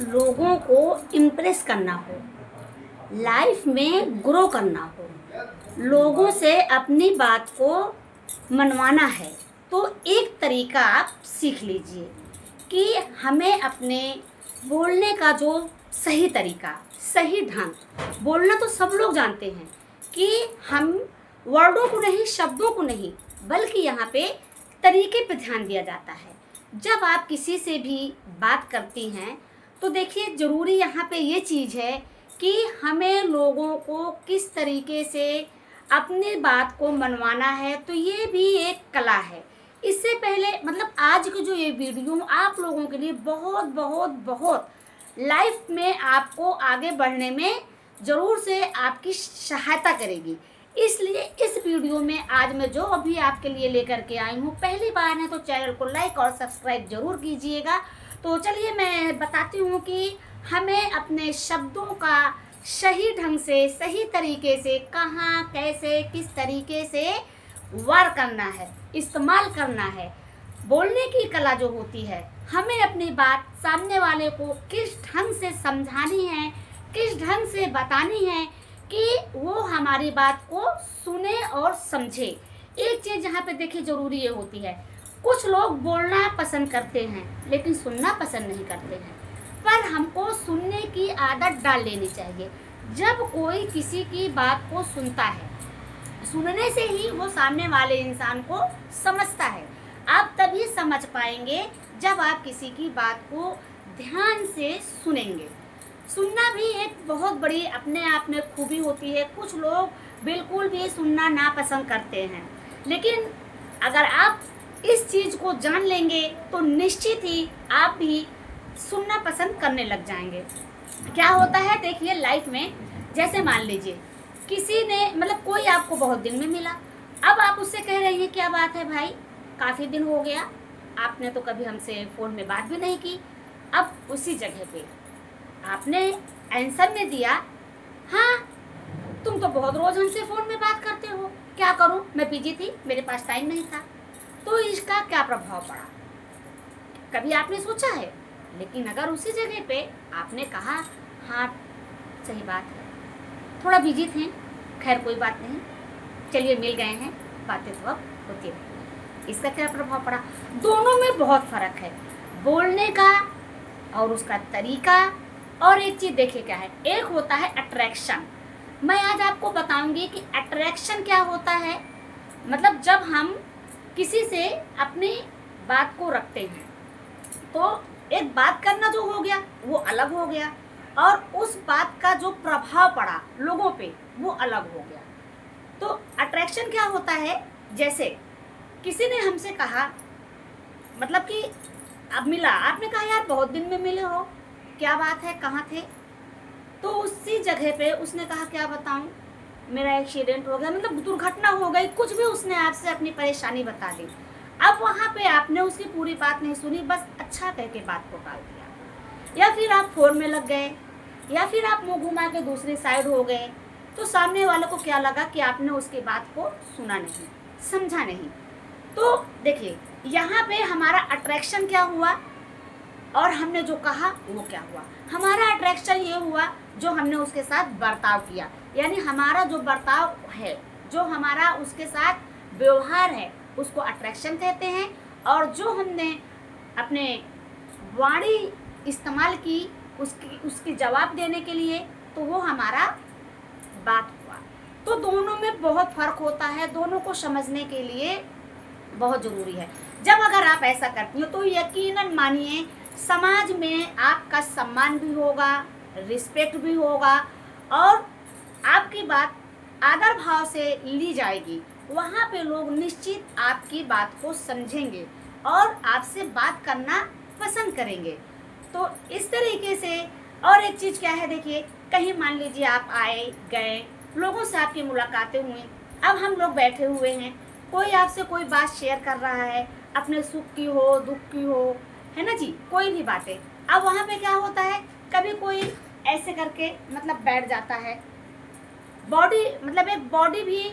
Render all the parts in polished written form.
लोगों को इम्प्रेस करना हो, लाइफ में ग्रो करना हो, लोगों से अपनी बात को मनवाना है, तो एक तरीका आप सीख लीजिए कि हमें अपने बोलने का जो सही तरीका, सही ढंग, बोलना तो सब लोग जानते हैं कि हम वर्डों को नहीं, शब्दों को नहीं, बल्कि यहाँ पे तरीके पे ध्यान दिया जाता है। जब आप किसी से भी बात करती हैं तो देखिए, ज़रूरी यहाँ पे ये चीज़ है कि हमें लोगों को किस तरीके से अपनी बात को मनवाना है, तो ये भी एक कला है। इससे पहले मतलब आज की जो ये वीडियो आप लोगों के लिए बहुत बहुत बहुत लाइफ में आपको आगे बढ़ने में ज़रूर से आपकी सहायता करेगी। इसलिए इस वीडियो में आज मैं जो अभी आपके लिए लेकर के आई हूँ, पहली बार है तो चैनल को लाइक और सब्सक्राइब ज़रूर कीजिएगा। तो चलिए मैं बताती हूँ कि हमें अपने शब्दों का सही ढंग से, सही तरीके से, कहाँ, कैसे, किस तरीके से वार करना है, इस्तेमाल करना है। बोलने की कला जो होती है, हमें अपनी बात सामने वाले को किस ढंग से समझानी है, किस ढंग से बतानी है कि वो हमारी बात को सुने और समझे। एक चीज़ यहाँ पे देखिए ज़रूरी ये होती है, कुछ लोग बोलना पसंद करते हैं लेकिन सुनना पसंद नहीं करते हैं, पर हमको सुनने की आदत डाल लेनी चाहिए। जब कोई किसी की बात को सुनता है, सुनने से ही वो सामने वाले इंसान को समझता है। आप तभी समझ पाएंगे जब आप किसी की बात को ध्यान से सुनेंगे। सुनना भी एक बहुत बड़ी अपने आप में खूबी होती है। कुछ लोग बिल्कुल भी सुनना नापसंद करते हैं, लेकिन अगर आप इस चीज़ को जान लेंगे तो निश्चित ही आप भी सुनना पसंद करने लग जाएंगे। क्या होता है देखिए लाइफ में, जैसे मान लीजिए किसी ने मतलब कोई आपको बहुत दिन में मिला, अब आप उससे कह रहे हैं क्या बात है भाई, काफ़ी दिन हो गया, आपने तो कभी हमसे फ़ोन में बात भी नहीं की। अब उसी जगह पे आपने आंसर में दिया, हाँ तुम तो बहुत रोज़ हमसे फ़ोन में बात करते हो, क्या करूं, मैं बिजी थी, मेरे पास टाइम नहीं था। तो इसका क्या प्रभाव पड़ा, कभी आपने सोचा है? लेकिन अगर उसी जगह पे आपने कहा, हाँ सही बात है, थोड़ा बिजी थे, खैर कोई बात नहीं, चलिए मिल गए हैं, बातें तो अब होती रहेंगी, इसका क्या प्रभाव पड़ा? दोनों में बहुत फ़र्क है, बोलने का और उसका तरीका। और एक चीज़ देखिए क्या है, एक होता है अट्रैक्शन। मैं आज आपको बताऊंगी कि अट्रैक्शन क्या होता है। मतलब जब हम किसी से अपनी बात को रखते हैं तो एक बात करना जो हो गया वो अलग हो गया, और उस बात का जो प्रभाव पड़ा लोगों पे वो अलग हो गया। तो अट्रैक्शन क्या होता है, जैसे किसी ने हमसे कहा, मतलब कि अब मिला, आपने कहा यार बहुत दिन में मिले हो, क्या बात है, कहाँ थे? तो उसी जगह पे उसने कहा क्या बताऊं, मेरा एक्सीडेंट हो गया, मतलब दुर्घटना हो गई, कुछ भी उसने आपसे अपनी परेशानी बता दी। अब वहाँ पे आपने उसकी पूरी बात नहीं सुनी, बस अच्छा कह के बात को टाल दिया, या फिर आप फोन में लग गए, या फिर आप मुंह घुमा के दूसरी साइड हो गए। तो सामने वाले को क्या लगा कि आपने उसकी बात को सुना नहीं, समझा नहीं। तो देखिए यहाँ पे हमारा अट्रैक्शन क्या हुआ, और हमने जो कहा वो क्या हुआ। हमारा अट्रैक्शन ये हुआ जो हमने उसके साथ बर्ताव किया, यानी हमारा जो बर्ताव है, जो हमारा उसके साथ व्यवहार है, उसको अट्रैक्शन कहते हैं। और जो हमने अपने वाणी इस्तेमाल की उसकी जवाब देने के लिए, तो वो हमारा बात हुआ। तो दोनों में बहुत फ़र्क होता है, दोनों को समझने के लिए बहुत ज़रूरी है। जब अगर आप ऐसा करती हो तो यकीनन मानिए समाज में आपका सम्मान भी होगा, रिस्पेक्ट भी होगा, और आपकी बात आदर भाव से ली जाएगी। वहाँ पे लोग निश्चित आपकी बात को समझेंगे और आपसे बात करना पसंद करेंगे। तो इस तरीके से। और एक चीज़ क्या है देखिए, कहीं मान लीजिए आप आए गए, लोगों से आपकी मुलाकातें हुई, अब हम लोग बैठे हुए हैं, कोई आपसे कोई बात शेयर कर रहा है, अपने सुख की हो, दुख की हो, है ना जी, कोई भी बातें। अब वहाँ पे क्या होता है, कभी कोई ऐसे करके मतलब बैठ जाता है, बॉडी मतलब एक बॉडी भी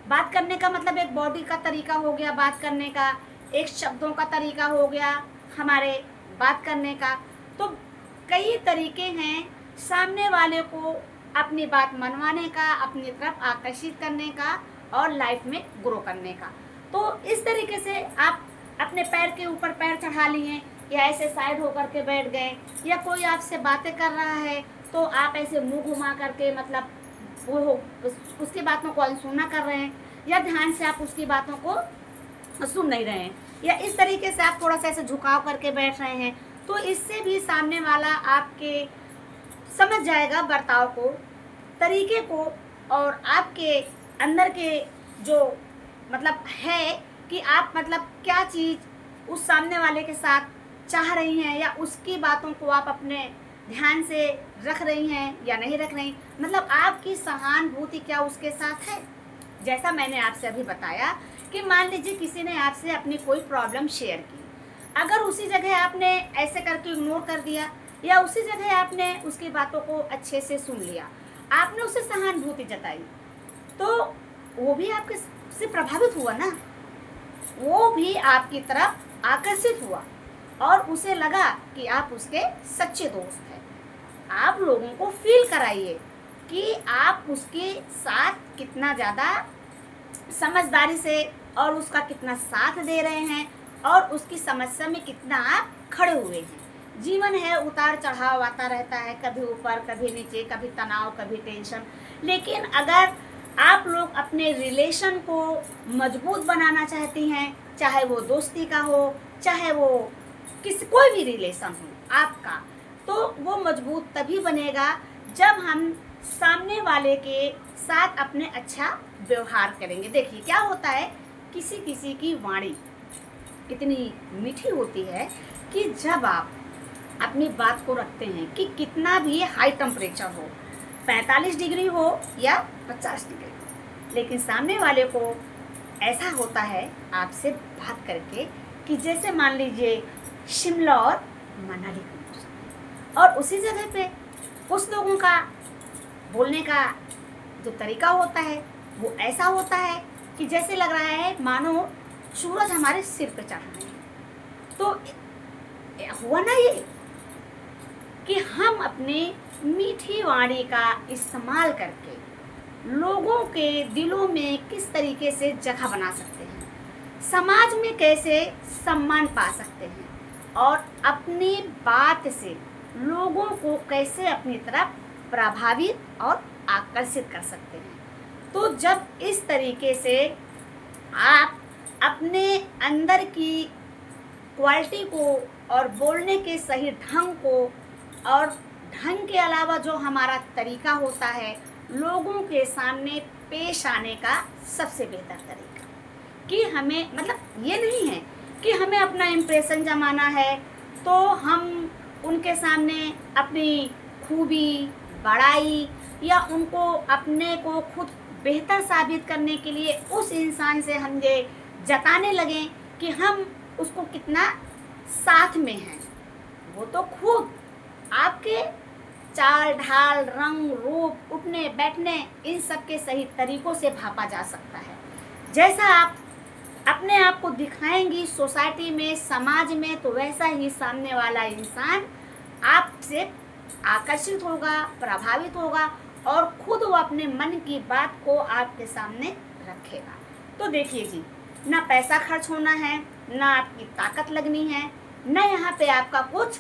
बात करने का मतलब एक बॉडी का तरीका हो गया बात करने का, एक शब्दों का तरीका हो गया हमारे बात करने का। तो कई तरीके हैं सामने वाले को अपनी बात मनवाने का, अपनी तरफ आकर्षित करने का और लाइफ में ग्रो करने का। तो इस तरीके से आप अपने पैर के ऊपर पैर चढ़ा लिए या ऐसे साइड होकर के बैठ गए, या कोई आपसे बातें कर रहा है तो आप ऐसे मुंह घुमा करके मतलब वो उसकी बातों को अनसुना कर रहे हैं, या ध्यान से आप उसकी बातों को सुन नहीं रहे हैं, या इस तरीके से आप थोड़ा सा ऐसे झुकाव करके बैठ रहे हैं, तो इससे भी सामने वाला आपके समझ जाएगा बर्ताव को, तरीके को, और आपके अंदर के जो मतलब है कि आप मतलब क्या चीज़ उस सामने वाले के साथ चाह रही हैं, या उसकी बातों को आप अपने ध्यान से रख रही हैं या नहीं रख रही, मतलब आपकी सहानुभूति क्या उसके साथ है। जैसा मैंने आपसे अभी बताया कि मान लीजिए किसी ने आपसे अपनी कोई प्रॉब्लम शेयर की, अगर उसी जगह आपने ऐसे करके इग्नोर कर दिया, या उसी जगह आपने उसकी बातों को अच्छे से सुन लिया, आपने उसे सहानुभूति जताई, तो वो भी आपके से प्रभावित हुआ ना, वो भी आपकी तरफ आकर्षित हुआ और उसे लगा कि आप उसके सच्चे दोस्त हैं। आप लोगों को फील कराइए कि आप उसके साथ कितना ज़्यादा समझदारी से और उसका कितना साथ दे रहे हैं, और उसकी समस्या में कितना आप खड़े हुए हैं। जीवन है, उतार चढ़ाव आता रहता है, कभी ऊपर कभी नीचे, कभी तनाव कभी टेंशन, लेकिन अगर आप लोग अपने रिलेशन को मजबूत बनाना चाहती हैं, चाहे वो दोस्ती का हो, चाहे वो कोई भी रिलेशन हो आपका, तो वो मजबूत तभी बनेगा जब हम सामने वाले के साथ अपने अच्छा व्यवहार करेंगे। देखिए क्या होता है, किसी किसी की वाणी इतनी मीठी होती है कि जब आप अपनी बात को रखते हैं कि कितना भी हाई टेम्परेचर हो, 45 डिग्री हो या 50 डिग्री, लेकिन सामने वाले को ऐसा होता है आपसे बात करके कि जैसे मान लीजिए शिमला और मनाली का मौसम, और उसी जगह पे कुछ लोगों का बोलने का जो तरीका होता है वो ऐसा होता है कि जैसे लग रहा है मानो सूरज हमारे सिर पे चढ़ रहे हैं। तो हुआ ना ये कि हम अपने मीठी वाणी का इस्तेमाल करके लोगों के दिलों में किस तरीके से जगह बना सकते हैं, समाज में कैसे सम्मान पा सकते हैं, और अपनी बात से लोगों को कैसे अपनी तरफ प्रभावित और आकर्षित कर सकते हैं। तो जब इस तरीके से आप अपने अंदर की क्वालिटी को और बोलने के सही ढंग को, और ढंग के अलावा जो हमारा तरीका होता है लोगों के सामने पेश आने का सबसे बेहतर तरीका, कि हमें मतलब ये नहीं है कि हमें अपना इम्प्रेशन जमाना है तो हम उनके सामने अपनी खूबी, बड़ाई, या उनको अपने को खुद बेहतर साबित करने के लिए उस इंसान से हम ये जताने लगें कि हम उसको कितना साथ में हैं। वो तो खुद आपके चाल ढाल, रंग रूप, उठने बैठने, इन सब के सही तरीकों से भापा जा सकता है। जैसा आप अपने आप को दिखाएंगी सोसाइटी में, समाज में, तो वैसा ही सामने वाला इंसान आपसे आकर्षित होगा, प्रभावित होगा, और खुद वो अपने मन की बात को आपके सामने रखेगा। तो देखिए जी, ना पैसा खर्च होना है, ना आपकी ताकत लगनी है, ना यहाँ पे आपका कुछ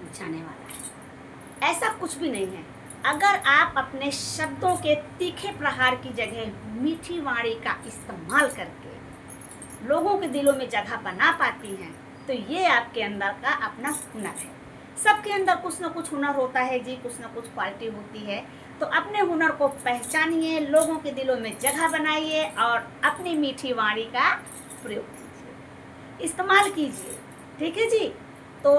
जाने वाला है, ऐसा कुछ भी नहीं है। अगर आप अपने शब्दों के तीखे प्रहार की जगह मीठी वाणी का इस्तेमाल करके लोगों के दिलों में जगह बना पाती हैं, तो ये आपके अंदर का अपना हुनर है। सबके अंदर कुछ ना कुछ हुनर होता है जी, कुछ ना कुछ क्वालिटी होती है। तो अपने हुनर को पहचानिए, लोगों के दिलों में जगह बनाइए, और अपनी मीठी वाणी का प्रयोग कीजिए, इस्तेमाल कीजिए। ठीक है जी। तो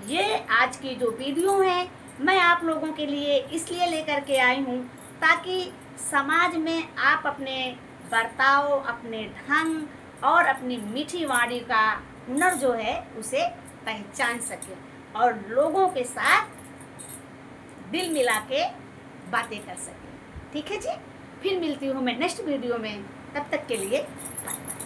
ये आज की जो वीडियो है मैं आप लोगों के लिए इसलिए लेकर के आई हूँ ताकि समाज में आप अपने बर्ताव, अपने ढंग और अपनी मीठी वाणी का हुनर जो है उसे पहचान सकें, और लोगों के साथ दिल मिला के बातें कर सकें। ठीक है जी। फिर मिलती हूँ मैं नेक्स्ट वीडियो में, तब तक के लिए बाय।